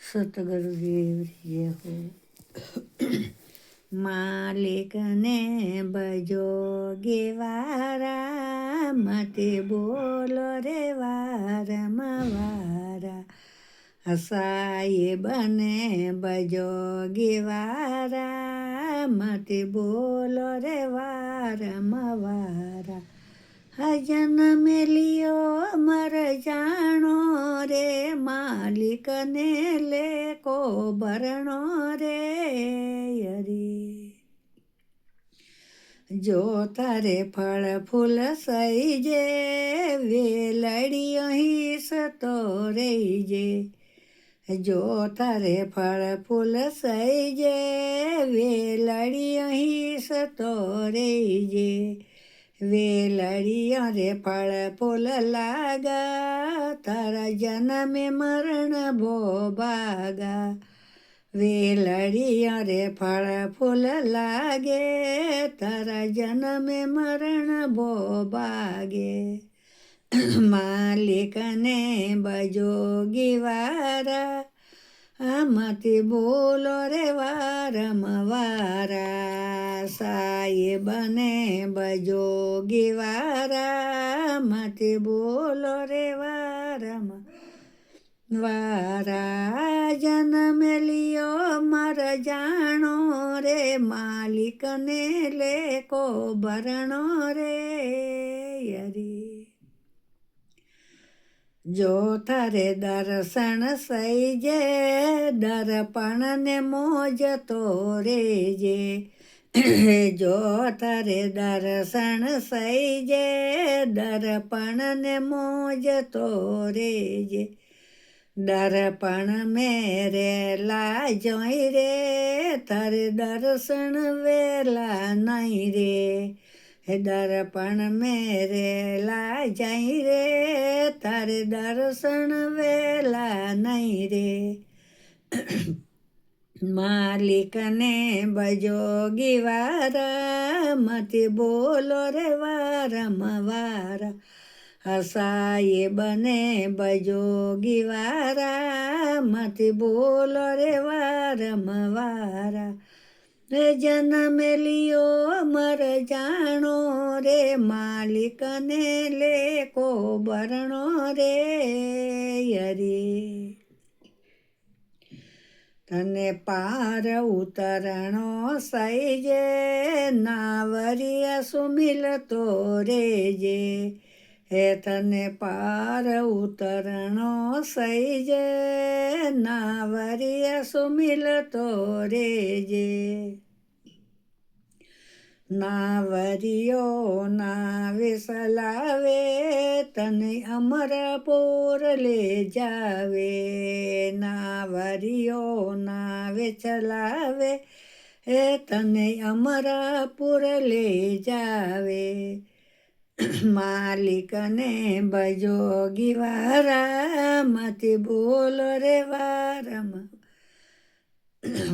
સતગુરુદેવ જે હો માલિકને ભજો ગેવારા મતે બોલો રે વારમવારા હસાયે બને ભજો ગેવારા મતે બોલો રે વારમવારા જન્મ લિયો અમર જાણો રે માલિકને લેકો ભરણો રે હરી જો તારે ફળ ફૂલ સઈ જે વેલડી અહીં સતો રહી જે જો તારે ફળ ફૂલ સઈ જે વેલડી અહીં સતો રહી જે વેલડીયા રે ફળ ફૂલ લાગા તારા જન્મે મરણ ભોભાગા વેલડીયા રે ફળ ફૂલ લાગે તારા જન્મે મરણ ભોભાગે માલિકને બજો ગીવારા આમાંથી બોલો રે વારમવારા સાહેબને બજો ગીવારા માંથી બોલો રે વારમવારા જન્મ લિયો મર જાણો રે માલિકને લેકો ભરણો રે હરી જો તારે દર્શન સઈ જે દર્પણ ને મોજ તો રેજે જો તારે દર્શન સઈ જે દર્પણ ને મોજ તો રેજે દર્પણ મેરેલા જોઈ રે તારે દર્શન વેલા નહીં રે દર્પણ મેરેલા જઈ રે તારે દર્શન વેલા નહીં રે માલિકને બજો ગીવારા મતે બોલો રે વારમવારા હસાયે બને બજો ગીવારા મતે બોલો રે વારમવારા જન્મ લિયો અમર જાણો રે માલિકને લેકો ભરણો રે હરી તને પાર ઉતરણો સઈ જે નાવરિયા સુમિલ તો રેજે હે તને પાર ઉતરણો સઈ જે નાવરિયા સુમિલ તો રેજે નાવરિયો નાવે સલાવે તને અમરપુર લે જાવે નાવરિયો નાવે ચલાવે હે તને અમરપુર લે જાવે માલિકને બજો ગીવારા મતે બોલો રે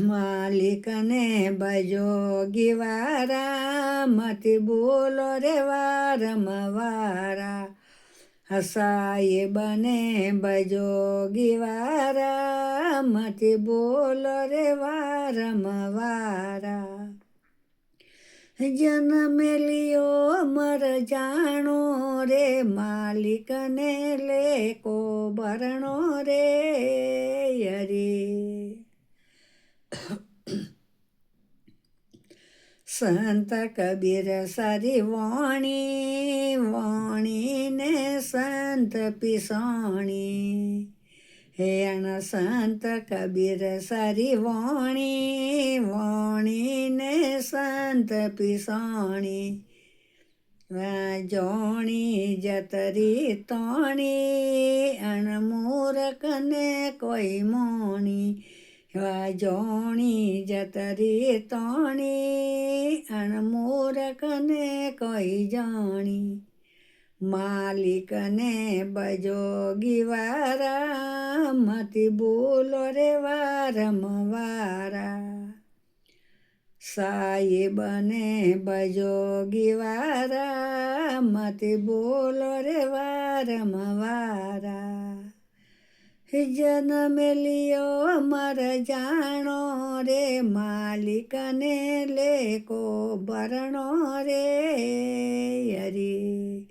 માલિકને બજો ગીવારા મતે બોલો રે વારમવારા હસાયે બને બજો ગીવારા મતે બોલો રે વારમવારા જન્મ લિયો અમર જાણો રે માલિકને લેકો ભરણો રે હરી સંત કબીર સારી વાણી વાણીને સંત પીસોણી હે અણ સંત કબીર સારી વાણી વાણીને સંત પીસોણી જોણી જતરી તોણી અણમૂરખને કોઈ મોણી જોણી જતરી તોણી અણમૂરખને કોઈ જાણી માલિકને બજો ગીવારા મતે બોલો રે વારમવારા સાહેબને બજો ગીવારા મતે બોલો રે વારમવારા જન્મ લિયો અમર જાણો રે માલિકને લેકો ભરણો રે હરી.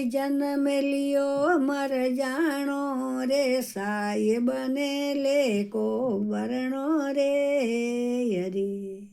જન્મ લિયો અમર જાણો રે સાહેબને લેકો ભરણો રે હરી.